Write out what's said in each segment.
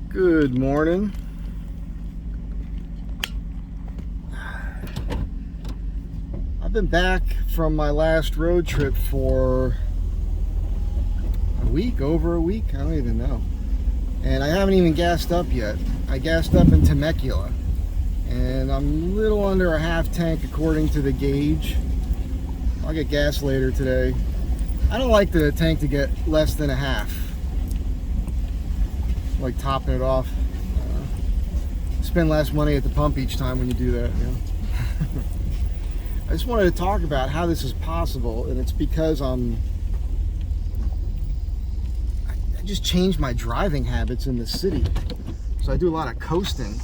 Good morning. I've been back from my last road trip for a week, over a week, I don't even know. And I haven't even gassed up yet. I gassed up in Temecula. And I'm a little under a half tank according to the gauge. I'll get gas later today. I don't like the tank to get less than a half. Like topping it off. Spend less money at the pump each time when you do that, you know? I just wanted to talk about how this is possible, and it's because I just changed my driving habits in the city. So I do a lot of coasting.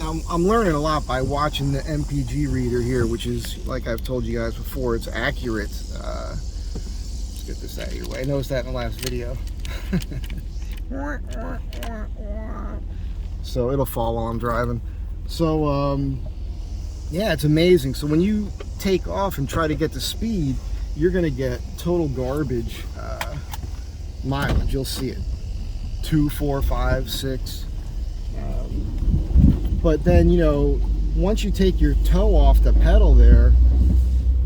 I'm learning a lot by watching the MPG reader here, which is, like I've told you guys before, it's accurate. Let's get this out of your way. I noticed that in the last video. So it'll fall while I'm driving. So yeah, it's amazing. So when you take off and try to get to speed, you're gonna get total garbage mileage. You'll see it 2, 4, 5, 6. But then, you know, once you take your toe off the pedal there,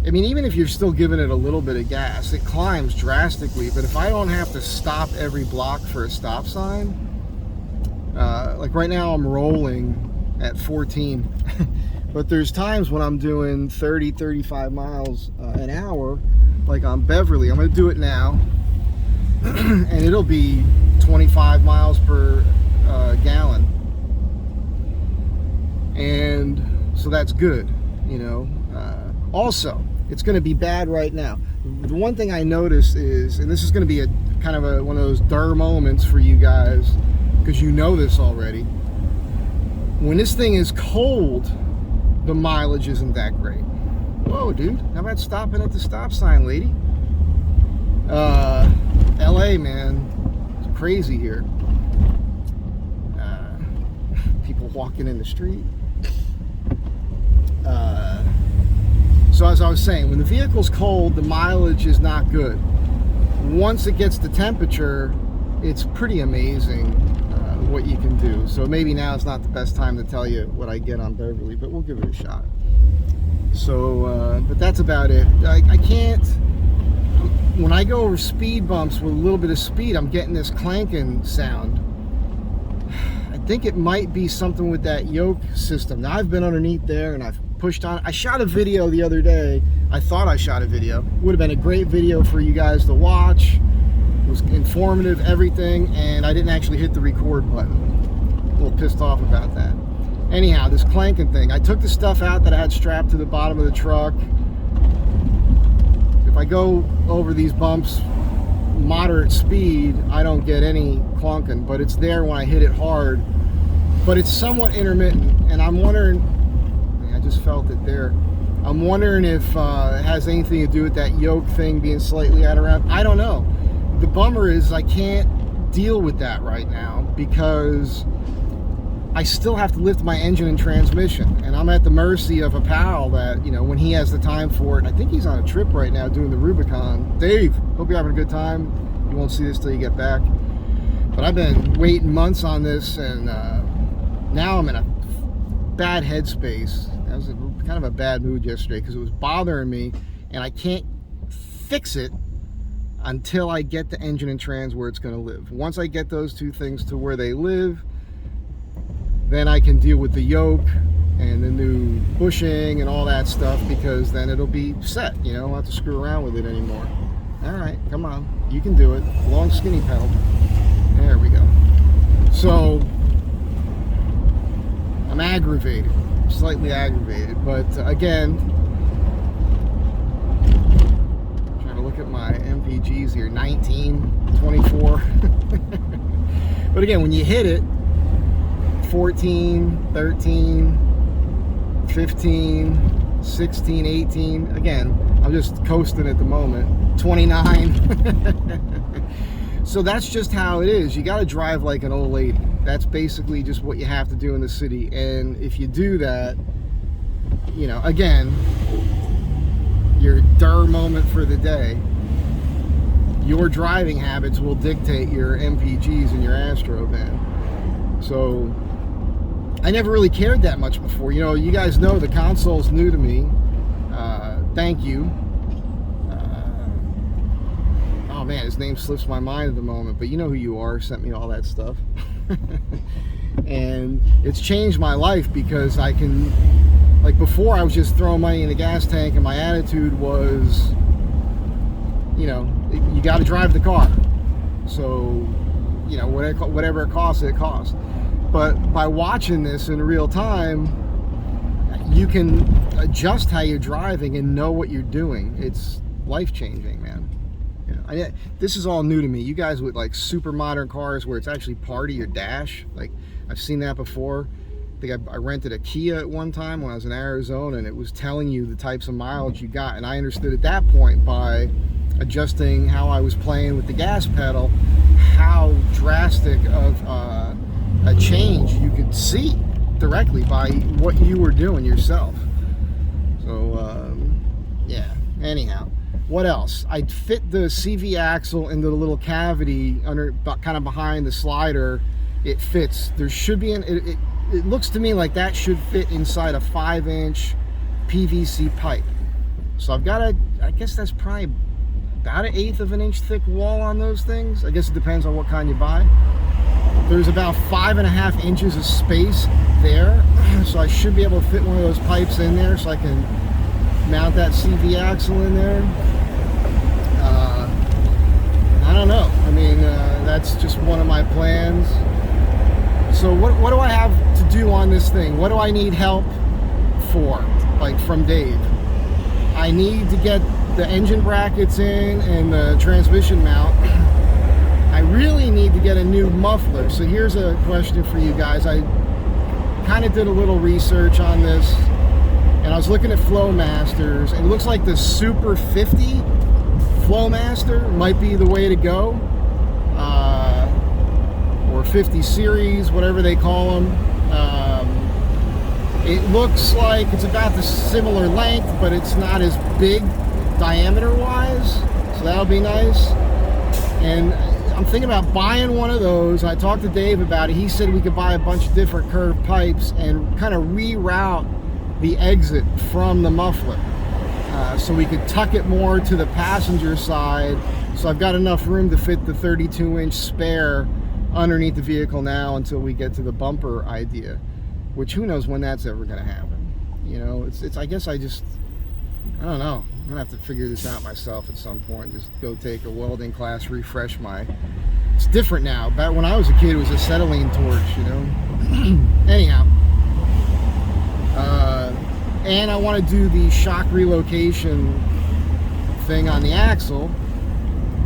I mean, even if you're still giving it a little bit of gas, it climbs drastically. But if I don't have to stop every block for a stop sign, like right now I'm rolling at 14. But there's times when I'm doing 30, 35 miles an hour, like on Beverly. I'm gonna do it now, and it'll be 25 miles per gallon. And so that's good, you know. Also, it's going to be bad right now. The one thing I noticed is, and this is going to be a kind of one of those durr moments for you guys, because you know this already. When this thing is cold, the mileage isn't that great. Whoa, dude! How about stopping at the stop sign, lady? LA, man, it's crazy here. People walking in the street. So as I was saying, when the vehicle's cold, the mileage is not good. Once it gets the temperature, it's pretty amazing what you can do. So maybe now is not the best time to tell you what I get on Beverly, but we'll give it a shot. So, but that's about it. I can't, when I go over speed bumps with a little bit of speed, I'm getting this clanking sound. I think it might be something with that yoke system. Now I've been underneath there and I've pushed on. I shot a video the other day. I thought I shot a video. Would have been a great video for you guys to watch. It was informative, everything, and I didn't actually hit the record button. A little pissed off about that. Anyhow, this clanking thing. I took the stuff out that I had strapped to the bottom of the truck. If I go over these bumps moderate speed, I don't get any clunking, but it's there when I hit it hard. But it's somewhat intermittent, and I'm wondering, I just felt it there. I'm wondering if it has anything to do with that yoke thing being slightly out of round. I don't know. The bummer is I can't deal with that right now because I still have to lift my engine and transmission, and I'm at the mercy of a pal that, you know, when he has the time for it, and I think he's on a trip right now doing the Rubicon. Dave, hope you're having a good time. You won't see this till you get back. But I've been waiting months on this, and now I'm in a bad headspace. I was in kind of a bad mood yesterday because it was bothering me, and I can't fix it until I get the engine and trans where it's going to live. Once I get those two things to where they live, then I can deal with the yoke and the new bushing and all that stuff, because then it'll be set. You know, I don't have to screw around with it anymore. All right, come on, you can do it. Long skinny pedal. There we go. So I'm aggravated, slightly aggravated, but again, I'm trying to look at my MPGs here, 19, 24. But again, when you hit it, 14, 13, 15, 16, 18, again, I'm just coasting at the moment, 29. So that's just how it is. You got to drive like an old lady. That's basically just what you have to do in the city. And if you do that, you know, again, your durr moment for the day, your driving habits will dictate your MPGs and your Astro van. So I never really cared that much before. You know, you guys know the console's new to me. Thank you. Oh man, his name slips my mind at the moment, but you know who you are. Sent me all that stuff. And it's changed my life because I can, like before I was just throwing money in the gas tank and my attitude was, you know, you got to drive the car. So, you know, whatever it costs, it costs. But by watching this in real time, you can adjust how you're driving and know what you're doing. It's life-changing, man. You know, this is all new to me. You guys with like super modern cars where it's actually part of your dash, like I've seen that before. I think I rented a Kia at one time when I was in Arizona, and it was telling you the types of mileage you got. And I understood at that point by adjusting how I was playing with the gas pedal, how drastic of a change you could see directly by what you were doing yourself. So yeah, anyhow, what else? I'd fit the CV axle into the little cavity under, kind of behind the slider. It fits. There should be it looks to me like that should fit inside a 5-inch PVC pipe. So I've got I guess that's probably about 1/8 of an inch thick wall on those things. I guess it depends on what kind you buy. There's about 5.5 inches of space there, so I should be able to fit one of those pipes in there so I can mount that CV axle in there. I don't know. I mean, that's just one of my plans. So what do I have to do on this thing? What do I need help for, like from Dave? I need to get the engine brackets in and the transmission mount. I really need to get a new muffler. So here's a question for you guys. I kind of did a little research on this, and I was looking at Flowmasters, and it looks like the Super 50 Flowmaster might be the way to go, or 50 series, whatever they call them. It looks like it's about the similar length, but it's not as big diameter wise, so that'll be nice. And I'm thinking about buying one of those. I talked to Dave about it. He said we could buy a bunch of different curved pipes and kind of reroute the exit from the muffler, so we could tuck it more to the passenger side. So I've got enough room to fit the 32-inch spare underneath the vehicle now until we get to the bumper idea, which who knows when that's ever going to happen. You know, it's I guess I don't know. I'm gonna have to figure this out myself at some point. Just go take a welding class, refresh my. It's different now. Back when I was a kid, it was a acetylene torch, you know. Anyhow, and I want to do the shock relocation thing on the axle,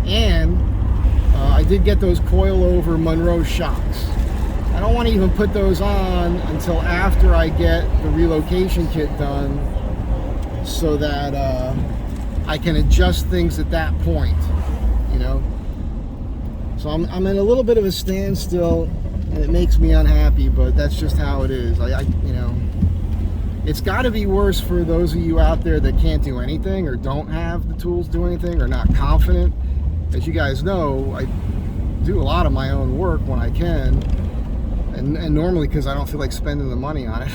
and I did get those coil-over Monroe shocks. I don't want to even put those on until after I get the relocation kit done, so that I can adjust things at that point, you know. So I'm in a little bit of a standstill, and it makes me unhappy, but that's just how it is. You know, it's got to be worse for those of you out there that can't do anything, or don't have the tools to do anything, or not confident. As you guys know, I do a lot of my own work when I can, and normally because I don't feel like spending the money on it.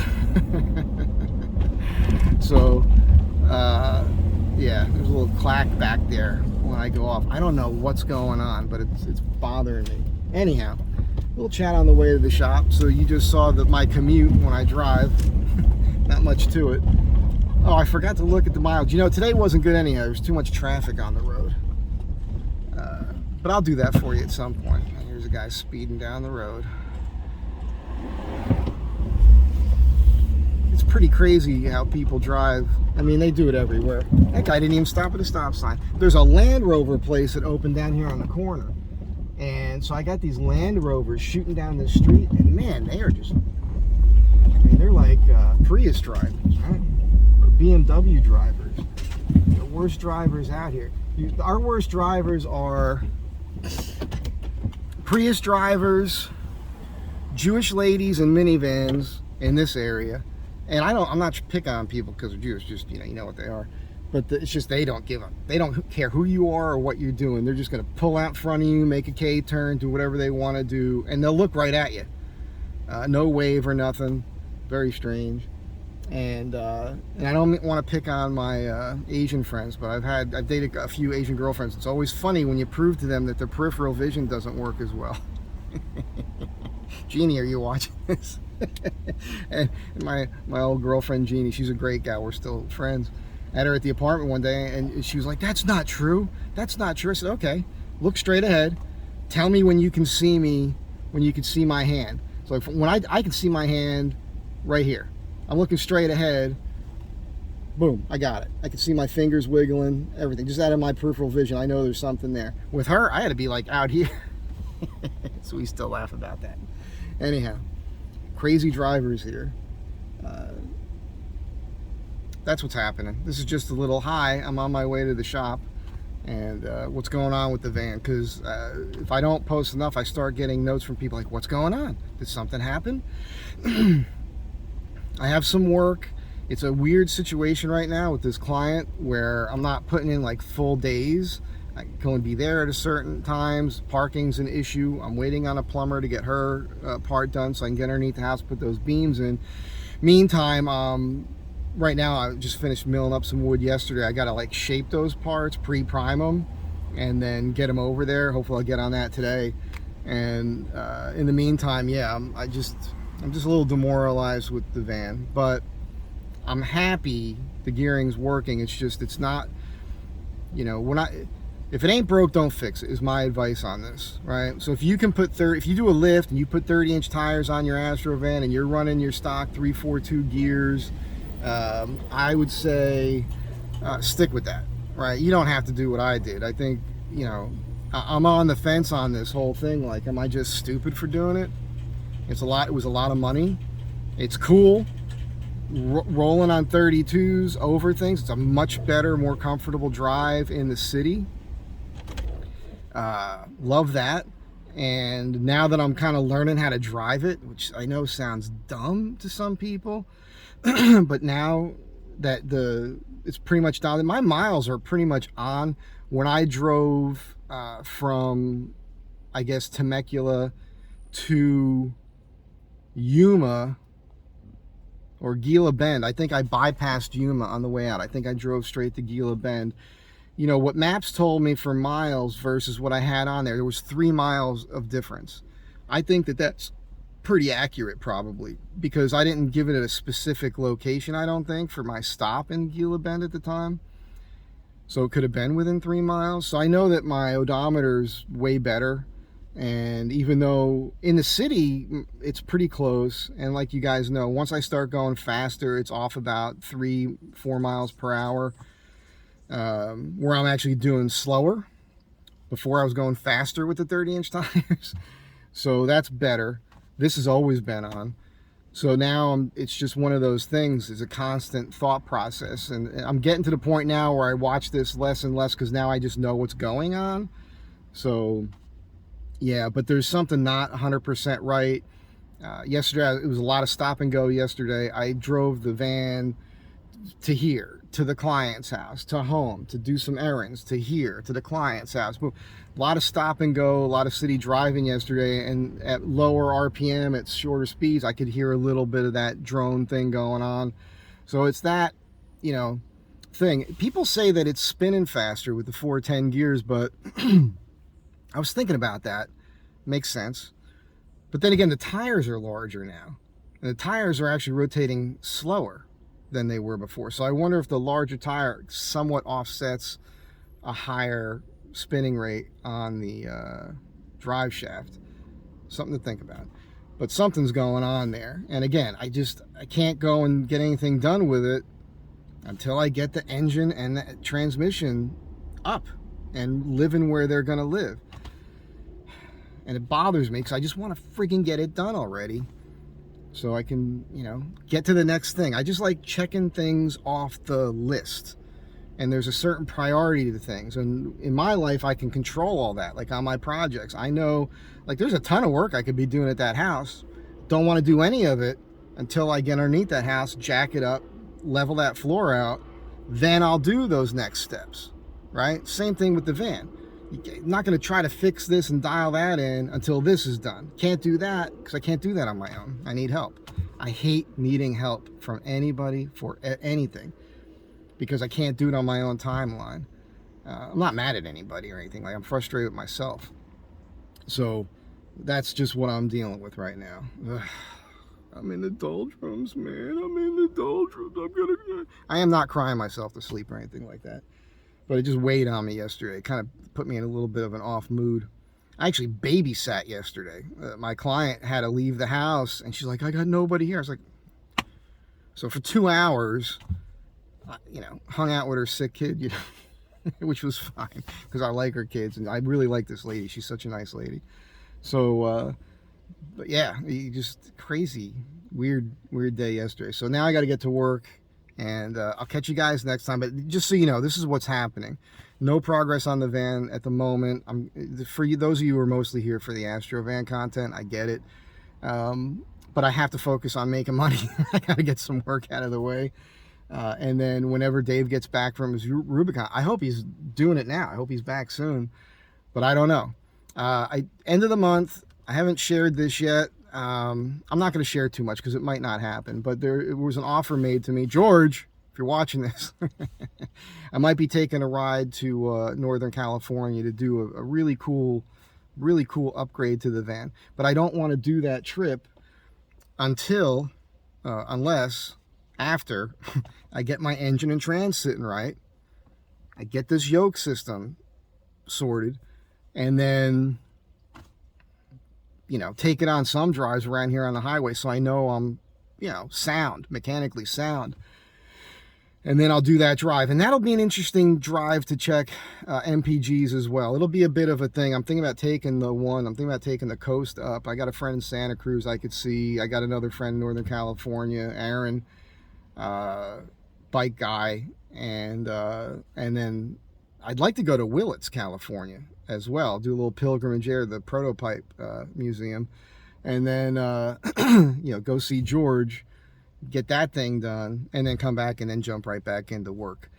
So yeah, there's a little clack back there when I go off. I don't know what's going on, but it's bothering me. Anyhow, a little chat on the way to the shop. So you just saw that my commute when I drive. Not much to it. Oh, I forgot to look at the mileage. You know, today wasn't good anyhow. There's too much traffic on the road. But I'll do that for you at some point. Here's a guy speeding down the road. It's pretty crazy how people drive. I mean, they do it everywhere. That guy didn't even stop at a stop sign. There's a Land Rover place that opened down here on the corner. And so I got these Land Rovers shooting down the street, and man, they are just, I mean, they're like Prius drivers, right? Or BMW drivers. The worst drivers out here. Our worst drivers are Prius drivers, Jewish ladies in minivans in this area. And I'm not picking on people because they're Jewish, just, you know what they are. But it's just they don't give up. They don't care who you are or what you're doing. They're just going to pull out in front of you, make a K-turn, do whatever they want to do, and they'll look right at you. No wave or nothing. Very strange. And I don't want to pick on my Asian friends, but I've dated a few Asian girlfriends. It's always funny when you prove to them that their peripheral vision doesn't work as well. Jeannie, are you watching this? And my old girlfriend Jeannie, she's a great gal. We're still friends. I had her at the apartment one day, and she was like, "That's not true. That's not true." I said, "Okay, look straight ahead. Tell me when you can see me, when you can see my hand." So when I can see my hand right here. I'm looking straight ahead. Boom, I got it. I can see my fingers wiggling, everything. Just out of my peripheral vision, I know there's something there. With her, I had to be like out here. So we still laugh about that. Anyhow, crazy drivers here. That's what's happening. This is just a little hi. I'm on my way to the shop. And what's going on with the van? Because if I don't post enough, I start getting notes from people like, what's going on? Did something happen? I have some work. It's a weird situation right now with this client where I'm not putting in like full days. I can only be there at a certain times. Parking's an issue. I'm waiting on a plumber to get her part done so I can get underneath the house, put those beams in. Meantime, right now I just finished milling up some wood yesterday. I gotta like shape those parts, pre-prime them, and then get them over there. Hopefully I'll get on that today. And in the meantime, yeah, I'm just a little demoralized with the van, but I'm happy the gearing's working. It's just, it's not, you know, if it ain't broke, don't fix it, is my advice on this, right? So if you can put if you do a lift and you put 30-inch tires on your Astro van and you're running your stock 342 gears, I would say stick with that, right? You don't have to do what I did. I think, you know, I'm on the fence on this whole thing. Like, am I just stupid for doing it? It was a lot of money. It's cool. Rolling on 32s over things. It's a much better, more comfortable drive in the city. Love that. And now that I'm kind of learning how to drive it, which I know sounds dumb to some people, but now that it's pretty much down, my miles are pretty much on. When I drove from, I guess, Temecula to Yuma or Gila Bend. I think I bypassed Yuma on the way out. I think I drove straight to Gila Bend. You know, what maps told me for miles versus what I had on there was 3 miles of difference. I think that that's pretty accurate probably, because I didn't give it a specific location, I don't think, for my stop in Gila Bend at the time. So it could have been within 3 miles. So I know that my odometer's way better. And even though in the city, it's pretty close. And like you guys know, once I start going faster, it's off about 3-4 miles per hour. Where I'm actually doing slower. Before I was going faster with the 30-inch tires. So that's better. This has always been on. So now it's just one of those things. It's a constant thought process. And I'm getting to the point now where I watch this less and less because now I just know what's going on. So yeah, but there's something not 100% right. Yesterday, it was a lot of stop and go yesterday. I drove the van to here, to the client's house, to home, to do some errands, to here, to the client's house. A lot of stop and go, a lot of city driving yesterday, and at lower RPM, at shorter speeds, I could hear a little bit of that drone thing going on. So it's that, you know, thing. People say that it's spinning faster with the 410 gears, but I was thinking about that. Makes sense. But then again, the tires are larger now. And the tires are actually rotating slower than they were before. So I wonder if the larger tire somewhat offsets a higher spinning rate on the drive shaft. Something to think about. But something's going on there. And again, I can't go and get anything done with it until I get the engine and the transmission up and living where they're going to live. And it bothers me because I just want to freaking get it done already so I can, you know, get to the next thing. I just like checking things off the list. And there's a certain priority to things. And in my life, I can control all that. Like on my projects, I know, like, there's a ton of work I could be doing at that house. Don't want to do any of it until I get underneath that house, jack it up, level that floor out, then I'll do those next steps, right? Same thing with the van. You're not going to try to fix this and dial that in until this is done. Can't do that because I can't do that on my own. I need help. I hate needing help from anybody for anything because I can't do it on my own timeline. I'm not mad at anybody or anything. Like, I'm frustrated with myself. So that's just what I'm dealing with right now. Ugh. I'm in the doldrums, man. I'm in the doldrums. I am not crying myself to sleep or anything like that. But it just weighed on me yesterday. It kind of put me in a little bit of an off mood. I actually babysat yesterday. My client had to leave the house, and she's like, I got nobody here. I was like, so for 2 hours, hung out with her sick kid, which was fine because I like her kids, and I really like this lady. She's such a nice lady. So, but yeah, just crazy, weird day yesterday. So now I got to get to work, and I'll catch you guys next time. But just so you know, this is what's happening. No progress on the van at the moment. For you, those of you who are mostly here for the Astro van content, I get it. But I have to focus on making money. I got to get some work out of the way. And then whenever Dave gets back from his Rubicon, I hope he's doing it now. I hope he's back soon. But I don't know. End of the month, I haven't shared this yet. I'm not going to share too much because it might not happen. But there was an offer made to me. George, if you're watching this, I might be taking a ride to Northern California to do a really cool upgrade to the van. But I don't want to do that trip unless after I get my engine and trans sitting right, I get this yoke system sorted, and then take it on some drives around here on the highway so I know I'm mechanically sound. And then I'll do that drive, and that'll be an interesting drive to check MPGs as well. It'll be a bit of a thing. I'm thinking about taking the coast up. I got a friend in Santa Cruz I could see. I got another friend in Northern California, Aaron, bike guy, and then I'd like to go to Willits, California as well. Do a little pilgrimage there, the Prototype Museum, and then go see George, get that thing done, and then come back and then jump right back into work.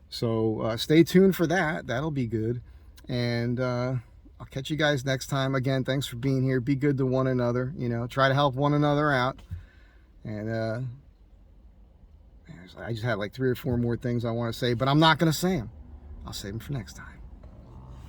So stay tuned for that. That'll be good. And I'll catch you guys next time. Again, thanks for being here. Be good to one another. Try to help one another out. And I just had like 3 or 4 more things I want to say, but I'm not going to say them. I'll save them for next time.